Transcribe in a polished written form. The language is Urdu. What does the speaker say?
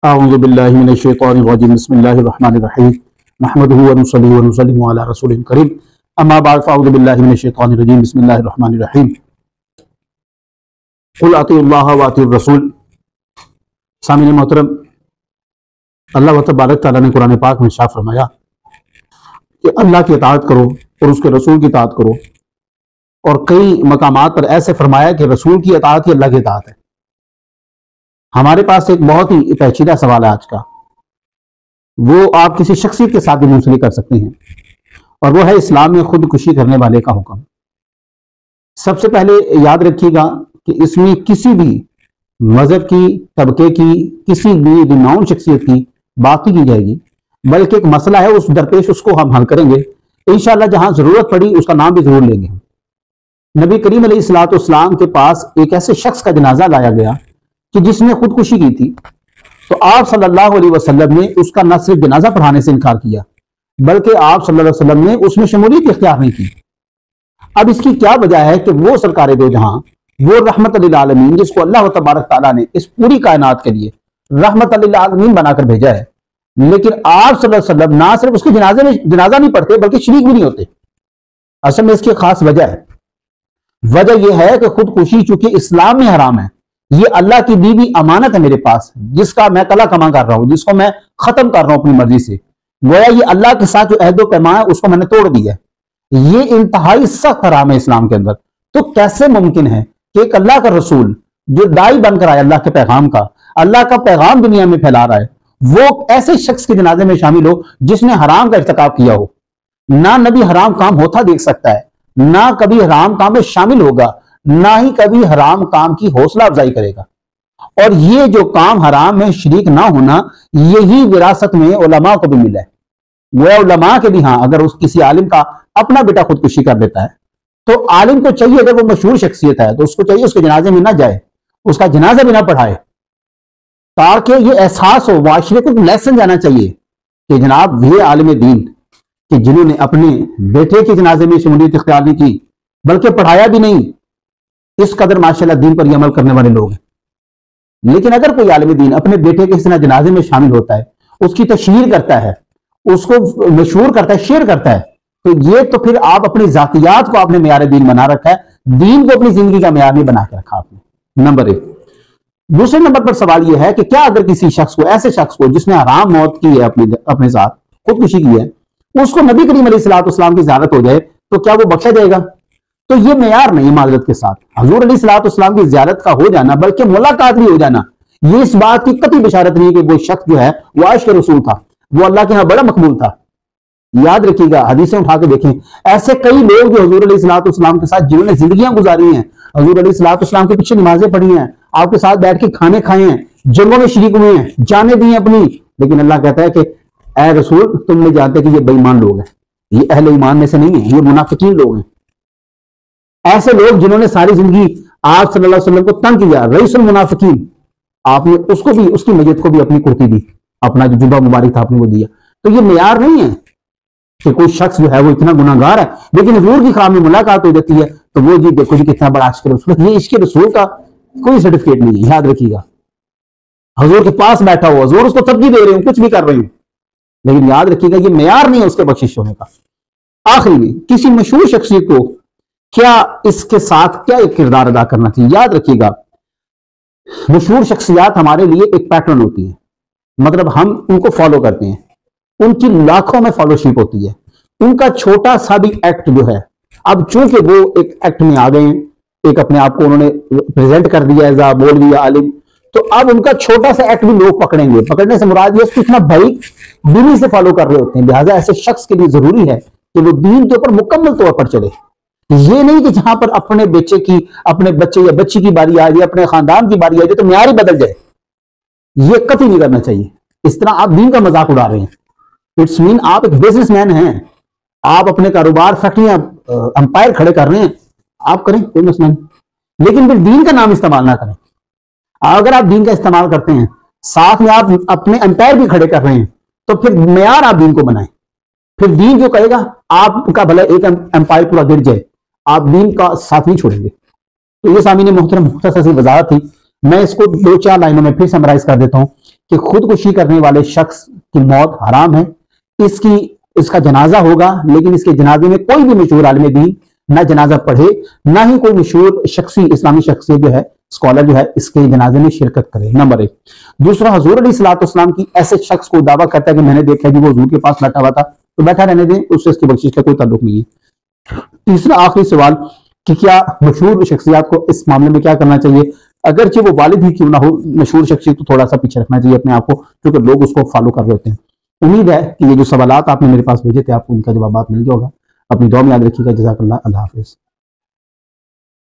اعوذ باللہ من الشیطان الرجیم بسم اللہ الرحمن الرحیم نحمدہ ونصلی ونسلم علی رسول کریم اما بعد فاعوذ باللہ من الشیطان الرجیم بسم اللہ الرحمن الرحیم قل اطیعوا اللہ واطیعوا الرسول۔ سامعین محترم، اللہ تبارک تعالیٰ نے قرآن پاک میں ارشاد فرمایا کہ اللہ کی اطاعت کرو اور اس کے رسول کی اطاعت کرو، اور کئی مقامات پر ایسے فرمایا کہ رسول کی اطاعت ہی اللہ کی اطاعت ہے۔ ہمارے پاس ایک بہت ہی پیچیدہ سوال ہے آج کا، وہ آپ کسی شخصیت کے ساتھ بھی منسلک کر سکتے ہیں، اور وہ ہے اسلام میں خودکشی کرنے والے کا حکم۔ سب سے پہلے یاد رکھیے گا کہ اس میں کسی بھی مذہب کی، طبقے کی، کسی بھی رناؤن شخصیت کی بات نہیں کی جائے گی، بلکہ ایک مسئلہ ہے اس درپیش اس کو ہم حل کریں گے انشاءاللہ۔ جہاں ضرورت پڑی اس کا نام بھی ضرور لیں گے۔ نبی کریم علیہ الصلوۃ والسلام کے پاس ایک ایسے شخص کا جنازہ لایا گیا کہ جس نے خودکشی کی تھی، تو آپ صلی اللہ علیہ وسلم نے اس کا نہ صرف جنازہ پڑھانے سے انکار کیا، بلکہ آپ صلی اللہ علیہ وسلم نے اس میں شمولیت اختیار نہیں کی۔ اب اس کی کیا وجہ ہے کہ وہ سرکار دو جہاں، وہ رحمت للعالمین، جس کو اللہ تبارک تعالیٰ نے اس پوری کائنات کے لیے رحمت للعالمین بنا کر بھیجا ہے، لیکن آپ صلی اللہ علیہ وسلم نہ صرف اس کے جنازے میں جنازہ نہیں پڑھتے بلکہ شریک بھی نہیں ہوتے۔ اصل میں اس کی خاص وجہ ہے۔ وجہ یہ ہے کہ خودکشی چونکہ اسلام میں حرام ہے، یہ اللہ کی دی ہوئی امانت ہے میرے پاس، جس کا میں کلا کما کر رہا ہوں، جس کو میں ختم کر رہا ہوں اپنی مرضی سے، گویا یہ اللہ کے ساتھ جو عہد و پیمان ہے اس کو میں نے توڑ دیا ہے۔ یہ انتہائی سخت حرام ہے اسلام کے اندر۔ تو کیسے ممکن ہے کہ ایک اللہ کا رسول جو داعی بن کر آیا اللہ کے پیغام کا، اللہ کا پیغام دنیا میں پھیلا رہا ہے، وہ ایسے شخص کے جنازے میں شامل ہو جس نے حرام کا ارتکاب کیا ہو؟ نہ نبی حرام کام ہوتا دیکھ سکتا ہے، نہ کبھی حرام کام میں شامل ہوگا، نہ ہی کبھی حرام کام کی حوصلہ افزائی کرے گا۔ اور یہ جو کام حرام میں شریک نہ ہونا، یہی وراثت میں علماء کو بھی ملا ہے۔ وہ علماء کے بھی ہاں، اگر اس کسی عالم کا اپنا بیٹا خودکشی کر دیتا ہے تو عالم کو چاہیے، اگر وہ مشہور شخصیت ہے تو اس کو چاہیے اس کے جنازے میں نہ جائے، اس کا جنازہ بھی نہ پڑھائے، تاکہ یہ احساس ہو، معاشرے کو لیسن جانا چاہیے کہ جناب یہ عالم دین کہ جنہوں نے اپنے بیٹے کے جنازے میں شمولیت اختیار نہیں کی بلکہ پڑھایا بھی نہیں، اس قدر ماشاءاللہ دین پر یہ عمل کرنے والے لوگ ہیں۔ لیکن اگر کوئی عالم دین اپنے بیٹے کے اس طرح جنازے میں شامل ہوتا ہے، اس کی تشہیر کرتا ہے، اس کو مشہور کرتا ہے، شیئر کرتا ہے، تو یہ تو پھر آپ اپنی ذاتیات کو آپ نے معیار دین بنا رکھا ہے، دین کو اپنی زندگی کا معیار نہیں بنا کے رکھا آپ نے۔ نمبر ایک۔ دوسرے نمبر پر سوال یہ ہے کہ کیا اگر کسی شخص کو، ایسے شخص کو جس نے حرام موت کی ہے، اپنے ساتھ خودکشی کی ہے، اس کو نبی کریم علیہ الصلوۃ والسلام کی زیارت ہو جائے تو کیا وہ بخشا جائے گا؟ تو یہ معیار نہیں معذرت کے ساتھ۔ حضور علیہ الصلوۃ والسلام کی زیارت کا ہو جانا، بلکہ ملاقات بھی ہو جانا، یہ اس بات کی قطعی بشارت نہیں کہ وہ شخص جو ہے وہ عاشق رسول تھا، وہ اللہ کے ہاں بڑا مقبول تھا۔ یاد رکھیے گا، حدیثیں اٹھا کے دیکھیں، ایسے کئی لوگ جو حضور علیہ الصلوۃ والسلام کے ساتھ جنہوں نے زندگیاں گزاری ہیں، حضور علیہ الصلوۃ والسلام کے پیچھے نمازیں پڑھی ہیں، آپ کے ساتھ بیٹھ کے کھانے کھائے ہیں، جنگوں میں شریک ہوئے ہیں، جانیں دی ہیں اپنی، لیکن اللہ کہتا ہے کہ اے رسول تم نے جانتے کہ یہ بے ایمان لوگ ہیں، یہ اہل ایمان میں سے نہیں ہیں، یہ منافقین لوگ ہیں۔ ایسے لوگ جنہوں نے ساری زندگی آپ صلی اللہ علیہ وسلم کو تنگ کیا، رئیس المنافقین، آپ نے اس کو بھی، اس کی میت کو بھی اپنی کرتی دی، اپنا جو جبہ مبارک تھا آپ نے وہ دیا۔ تو یہ معیار نہیں ہے کہ کوئی شخص جو ہے وہ اتنا گناہ گار ہے لیکن حضور کی خام میں ملاقات ہو جاتی ہے تو وہ جی دیکھو جی کتنا بڑا عاشق رسول۔ یہ عشق رسول کا کوئی سرٹیفکیٹ نہیں ہے، یاد رکھیے گا۔ حضور کے پاس بیٹھا ہو، حضور اس کو ترجیح دے رہے ہوں، کچھ بھی کر رہے ہوں، لیکن یاد رکھیے گا یہ معیار نہیں ہے اس کے بخشش ہونے کا۔ آخری میں، کسی مشہور شخصیت کو کیا اس کے ساتھ کیا ایک کردار ادا کرنا چاہیے؟ یاد رکھیے گا، مشہور شخصیات ہمارے لیے ایک پیٹرن ہوتی ہے، مطلب ہم ان کو فالو کرتے ہیں، ان کی لاکھوں میں فالوشپ ہوتی ہے، ان کا چھوٹا سا بھی ایکٹ جو ہے، اب چونکہ وہ ایک ایکٹ میں آ گئے ہیں، ایک اپنے آپ کو انہوں نے پریزنٹ کر دیا ہے مولوی یا عالم، تو اب ان کا چھوٹا سا ایکٹ بھی لوگ پکڑیں گے۔ پکڑنے سے مراد یہ اس کو اتنا بھائی دینی سے فالو کر رہے ہوتے ہیں، لہٰذا ایسے شخص کے لیے ضروری ہے کہ وہ دین کے اوپر مکمل طور پر چلے۔ یہ نہیں کہ جہاں پر اپنے بچے کی، اپنے بچے یا بچی کی باری آ جائے، اپنے خاندان کی باری آ جائے تو معیار ہی بدل جائے، یہ قطعی نہیں کرنا چاہیے۔ اس طرح آپ دین کا مذاق اڑا رہے ہیں۔ اٹس مین آپ ایک بزنس مین ہیں، آپ اپنے کاروبار، فیکٹریاں، امپائر کھڑے کر رہے ہیں، آپ کریں، کوئی مسئلہ نہیں، لیکن پھر دین کا نام استعمال نہ کریں۔ اگر آپ دین کا استعمال کرتے ہیں، ساتھ میں آپ اپنے امپائر بھی کھڑے کر رہے ہیں، تو پھر معیار آپ دین کو بنائیں۔ پھر دین جو کہے گا، آپ کا بھلا ایک امپائر پورا گر جائے، آپ دین کا ساتھ نہیں چھوڑیں گے۔ تو یہ سامعین محترم مختصر سی وضاحت تھی، میں اس کو 2-4 لائنوں میں پھر سمرائز کر دیتا ہوں کہ خودکشی کرنے والے شخص کی موت حرام ہے، اس کا جنازہ ہوگا، لیکن اس کے جنازے میں کوئی بھی مشہور عالم دین نہ جنازہ پڑھے، نہ ہی کوئی مشہور شخصی اسلامی شخصیت جو ہے اسکالر جو ہے اس کے جنازے میں شرکت کرے، نمبر 1۔ دوسرا، حضور علیہ الصلوۃ والسلام کی ایسے شخص کو دعویٰ کرتا ہے کہ میں نے دیکھا جی وہ حضور کے پاس بیٹھا ہوا تھا، تو بیٹھا رہنے دیں، اس سے اس کی بخشش کا کوئی تعلق نہیں ہے۔ تیسرا آخری سوال کہ کیا مشہور شخصیات کو اس معاملے میں کیا کرنا چاہیے؟ اگرچہ وہ والد ہی کیوں نہ ہو، مشہور شخصیت تو تھوڑا سا پیچھے رکھنا چاہیے اپنے آپ کو، کیونکہ لوگ اس کو فالو کر رہے ہوتے ہیں۔ امید ہے کہ یہ جو سوالات آپ نے میرے پاس بھیجے تھے آپ کو ان کا جوابات مل گیا ہوگا۔ اپنی دعا میں یاد رکھیے گا۔ جزاک اللہ۔ اللہ حافظ۔